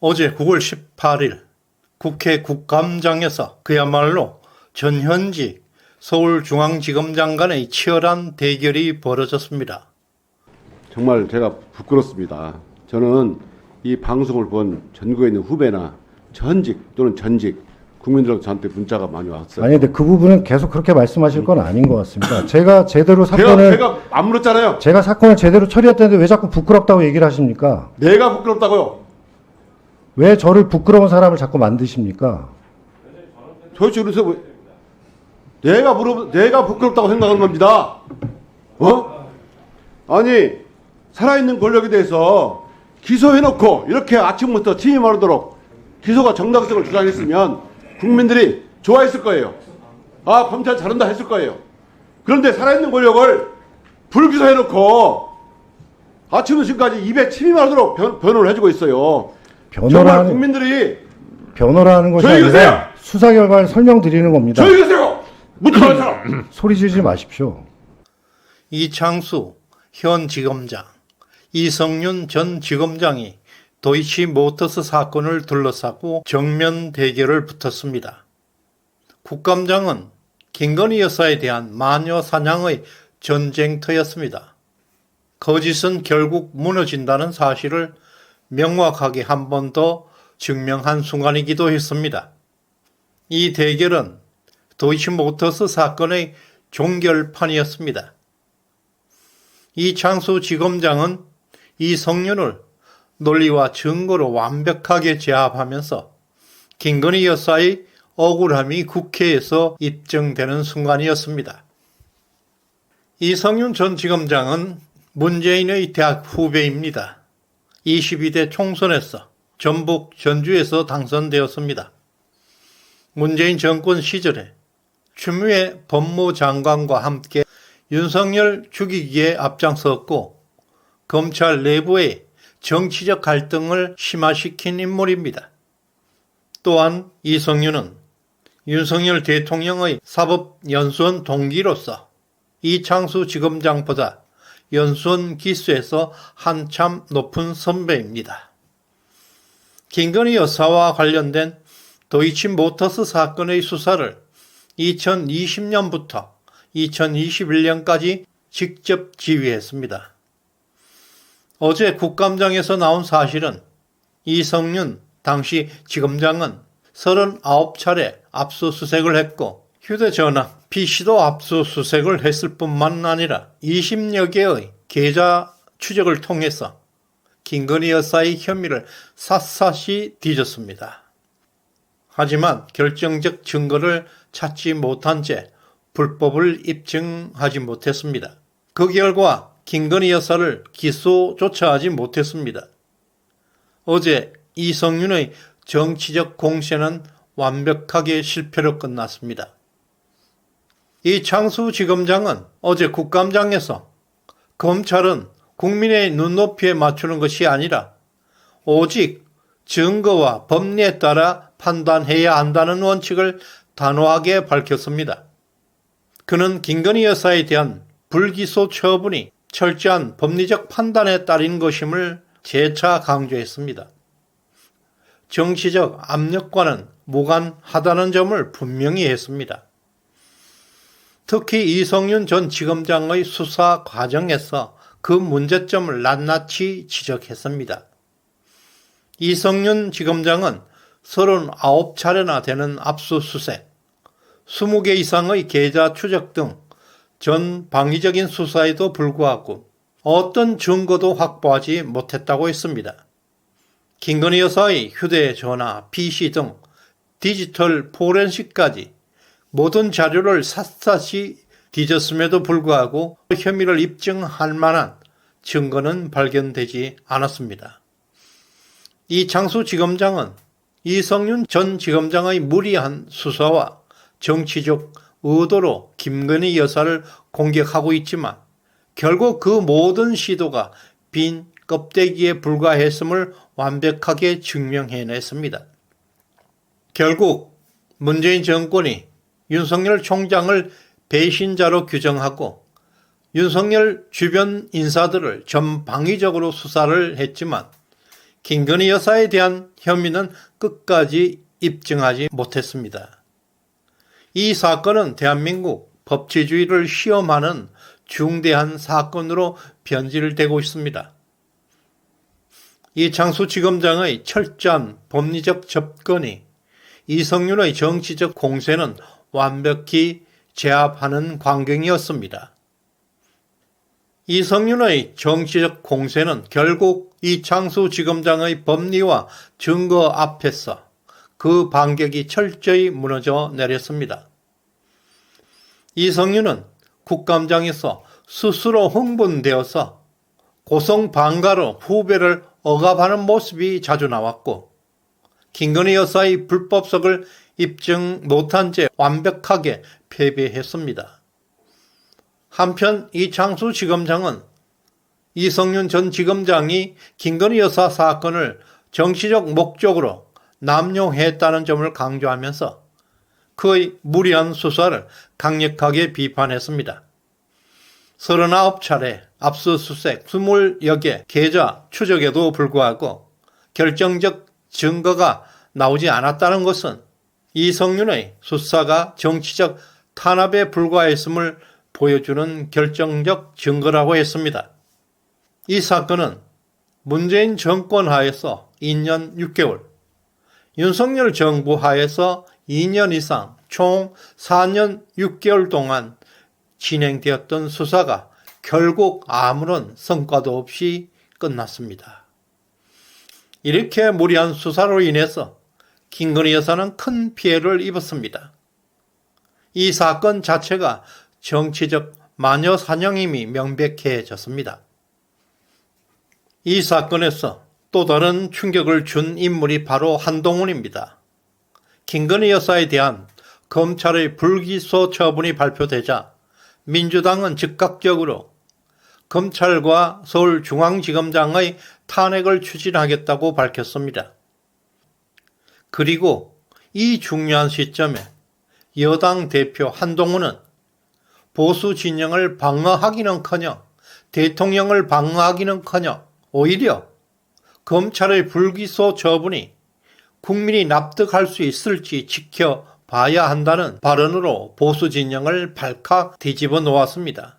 어제 9월 18일 국회 국감장에서 그야말로 전현직 서울중앙지검장 간의 치열한 대결이 벌어졌습니다. 정말 제가 부끄럽습니다. 저는 이 방송을 본 전국에 있는 후배나 전직 또는 전직 국민들로부터 저한테 문자가 많이 왔어요. 아니, 근데 그 부분은 계속 그렇게 말씀하실 건 아닌 것 같습니다. 제가 제대로 제가 안 물었잖아요. 제가 사건을 제대로 처리했다는데 왜 자꾸 부끄럽다고 얘기를 하십니까? 내가 부끄럽다고요. 왜 저를 부끄러운 사람을 자꾸 만드십니까? 도대체 그래서 내가 부끄럽다고 생각하는 겁니다. 아니 살아있는 권력에 대해서 기소해놓고 이렇게 아침부터 침이 마르도록 기소가 정당성을 주장했으면 국민들이 좋아했을 거예요. 아, 검찰 잘한다 했을 거예요. 그런데 살아있는 권력을 불기소해놓고 아침부터 지금까지 입에 침이 마르도록 변호를 해주고 있어요. 정말 국민들이 변호를 하는 것이 아니라 수사 결과를 설명드리는 겁니다. 조용히 계세요. 묻지마 사람. 소리 지르지 마십시오. 이창수 현 지검장, 이성윤 전 지검장이 도이치모터스 사건을 둘러싸고 정면 대결을 붙었습니다. 국감장은 김건희 여사에 대한 마녀 사냥의 전쟁터였습니다. 거짓은 결국 무너진다는 사실을 명확하게 한 번 더 증명한 순간이기도 했습니다. 이 대결은 도이치모터스 사건의 종결판이었습니다. 이창수 지검장은 이성윤을 논리와 증거로 완벽하게 제압하면서 김건희 여사의 억울함이 국회에서 입증되는 순간이었습니다. 이성윤 전 지검장은 문재인의 대학 후배입니다. 22대 총선에서 전북 전주에서 당선되었습니다. 문재인 정권 시절에 추미애 법무장관과 함께 윤석열 죽이기에 앞장섰고 검찰 내부의 정치적 갈등을 심화시킨 인물입니다. 또한 이성윤은 윤석열 대통령의 사법연수원 동기로서 이창수 지검장보다 연수원 기수에서 한참 높은 선배입니다. 김건희 여사와 관련된 도이치모터스 사건의 수사를 2020년부터 2021년까지 직접 지휘했습니다. 어제 국감장에서 나온 사실은 이성윤 당시 지검장은 39차례 압수수색을 했고 휴대전화, PC도 압수수색을 했을 뿐만 아니라 20여 개의 계좌 추적을 통해서 김건희 여사의 혐의를 샅샅이 뒤졌습니다. 하지만 결정적 증거를 찾지 못한 채 불법을 입증하지 못했습니다. 그 결과 김건희 여사를 기소조차 하지 못했습니다. 어제 이성윤의 정치적 공세는 완벽하게 실패로 끝났습니다. 이창수 지검장은 어제 국감장에서 검찰은 국민의 눈높이에 맞추는 것이 아니라 오직 증거와 법리에 따라 판단해야 한다는 원칙을 단호하게 밝혔습니다. 그는 김건희 여사에 대한 불기소 처분이 철저한 법리적 판단에 따른 것임을 재차 강조했습니다. 정치적 압력과는 무관하다는 점을 분명히 했습니다. 특히 이성윤 전 지검장의 수사 과정에서 그 문제점을 낱낱이 지적했습니다. 이성윤 지검장은 39차례나 되는 압수수색, 20개 이상의 계좌 추적 등 전 방위적인 수사에도 불구하고 어떤 증거도 확보하지 못했다고 했습니다. 김건희 여사의 휴대전화, PC 등 디지털 포렌식까지 모든 자료를 샅샅이 뒤졌음에도 불구하고 혐의를 입증할 만한 증거는 발견되지 않았습니다. 이창수 지검장은 이성윤 전 지검장의 무리한 수사와 정치적 의도로 김건희 여사를 공격하고 있지만 결국 그 모든 시도가 빈 껍데기에 불과했음을 완벽하게 증명해냈습니다. 결국 문재인 정권이 윤석열 총장을 배신자로 규정하고 윤석열 주변 인사들을 전방위적으로 수사를 했지만 김건희 여사에 대한 혐의는 끝까지 입증하지 못했습니다. 이 사건은 대한민국 법치주의를 시험하는 중대한 사건으로 변질되고 있습니다. 이창수 지검장의 철저한 법리적 접근이 이성윤의 정치적 공세는 완벽히 제압하는 광경이었습니다. 이성윤의 정치적 공세는 결국 이창수 지검장의 법리와 증거 앞에서 그 반격이 철저히 무너져 내렸습니다. 이성윤은 국감장에서 스스로 흥분되어서 고성방가로 후배를 억압하는 모습이 자주 나왔고, 김건희 여사의 불법성을 입증 못한 채 완벽하게 패배했습니다. 한편 이창수 지검장은 이성윤 전 지검장이 김건희 여사 사건을 정치적 목적으로 남용했다는 점을 강조하면서 그의 무리한 수사를 강력하게 비판했습니다. 39차례 압수수색 20여 개 계좌 추적에도 불구하고 결정적 증거가 나오지 않았다는 것은 이성윤의 수사가 정치적 탄압에 불과했음을 보여주는 결정적 증거라고 했습니다. 이 사건은 문재인 정권 하에서 2년 6개월, 윤석열 정부 하에서 2년 이상 총 4년 6개월 동안 진행되었던 수사가 결국 아무런 성과도 없이 끝났습니다. 이렇게 무리한 수사로 인해서 김건희 여사는 큰 피해를 입었습니다. 이 사건 자체가 정치적 마녀 사냥임이 명백해졌습니다. 이 사건에서 또 다른 충격을 준 인물이 바로 한동훈입니다. 김건희 여사에 대한 검찰의 불기소 처분이 발표되자 민주당은 즉각적으로 검찰과 서울중앙지검장의 탄핵을 추진하겠다고 밝혔습니다. 그리고 이 중요한 시점에 여당 대표 한동훈은 보수 진영을 방어하기는커녕 대통령을 방어하기는커녕 오히려 검찰의 불기소 처분이 국민이 납득할 수 있을지 지켜봐야 한다는 발언으로 보수 진영을 발칵 뒤집어 놓았습니다.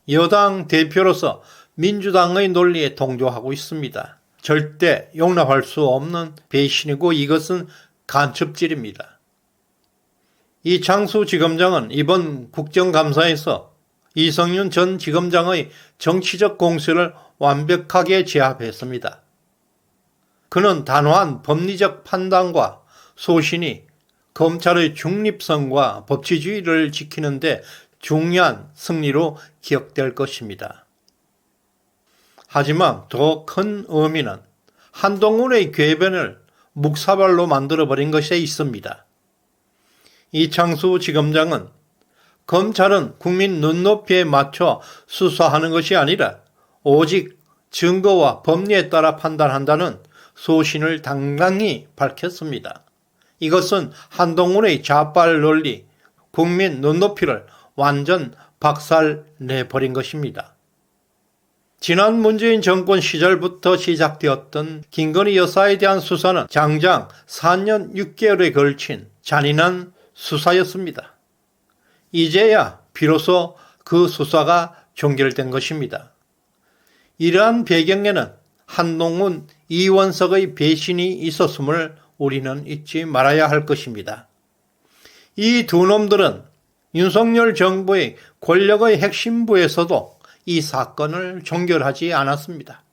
여당 대표로서 민주당의 논리에 동조하고 있습니다. 절대 용납할 수 없는 배신이고 이것은 간첩질입니다. 이창수 지검장은 이번 국정감사에서 이성윤 전 지검장의 정치적 공세를 완벽하게 제압했습니다. 그는 단호한 법리적 판단과 소신이 검찰의 중립성과 법치주의를 지키는 데 중요한 승리로 기억될 것입니다. 하지만 더 큰 의미는 한동훈의 궤변을 묵사발로 만들어버린 것에 있습니다. 이창수 지검장은 검찰은 국민 눈높이에 맞춰 수사하는 것이 아니라 오직 증거와 법리에 따라 판단한다는 소신을 당당히 밝혔습니다. 이것은 한동훈의 좌빨 논리, 국민 눈높이를 완전 박살내버린 것입니다. 지난 문재인 정권 시절부터 시작되었던 김건희 여사에 대한 수사는 장장 4년 6개월에 걸친 잔인한 수사였습니다. 이제야 비로소 그 수사가 종결된 것입니다. 이러한 배경에는 한동훈, 이원석의 배신이 있었음을 우리는 잊지 말아야 할 것입니다. 이 두 놈들은 윤석열 정부의 권력의 핵심부에서도 이 사건을 종결하지 않았습니다.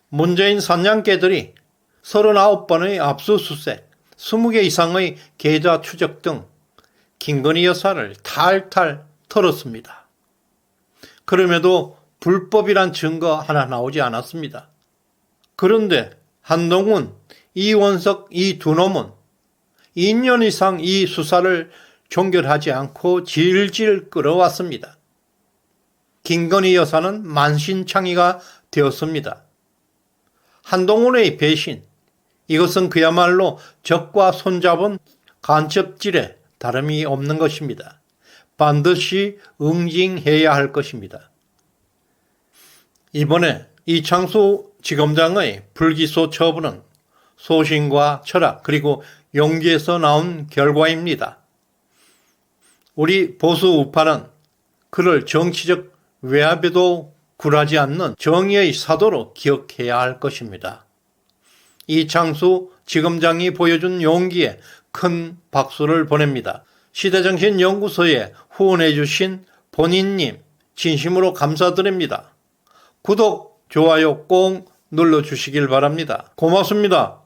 문재인 사냥개들이 39번의 압수수색, 20개 이상의 계좌 추적 등 김건희 여사를 탈탈 털었습니다. 그럼에도 불법이란 증거 하나 나오지 않았습니다. 그런데 한동훈, 이원석 이 두 놈은 2년 이상 이 수사를 종결하지 않고 질질 끌어왔습니다. 김건희 여사는 만신창이가 되었습니다. 한동훈의 배신, 이것은 그야말로 적과 손잡은 간첩질에 다름이 없는 것입니다. 반드시 응징해야 할 것입니다. 이번에 이창수 지검장의 불기소 처분은 소신과 철학 그리고 용기에서 나온 결과입니다. 우리 보수 우파는 그를 정치적 외압에도 굴하지 않는 정의의 사도로 기억해야 할 것입니다. 이창수 지검장이 보여준 용기에 큰 박수를 보냅니다. 시대정신연구소에 후원해 주신 본인님 진심으로 감사드립니다. 구독, 좋아요 꼭 눌러주시길 바랍니다. 고맙습니다.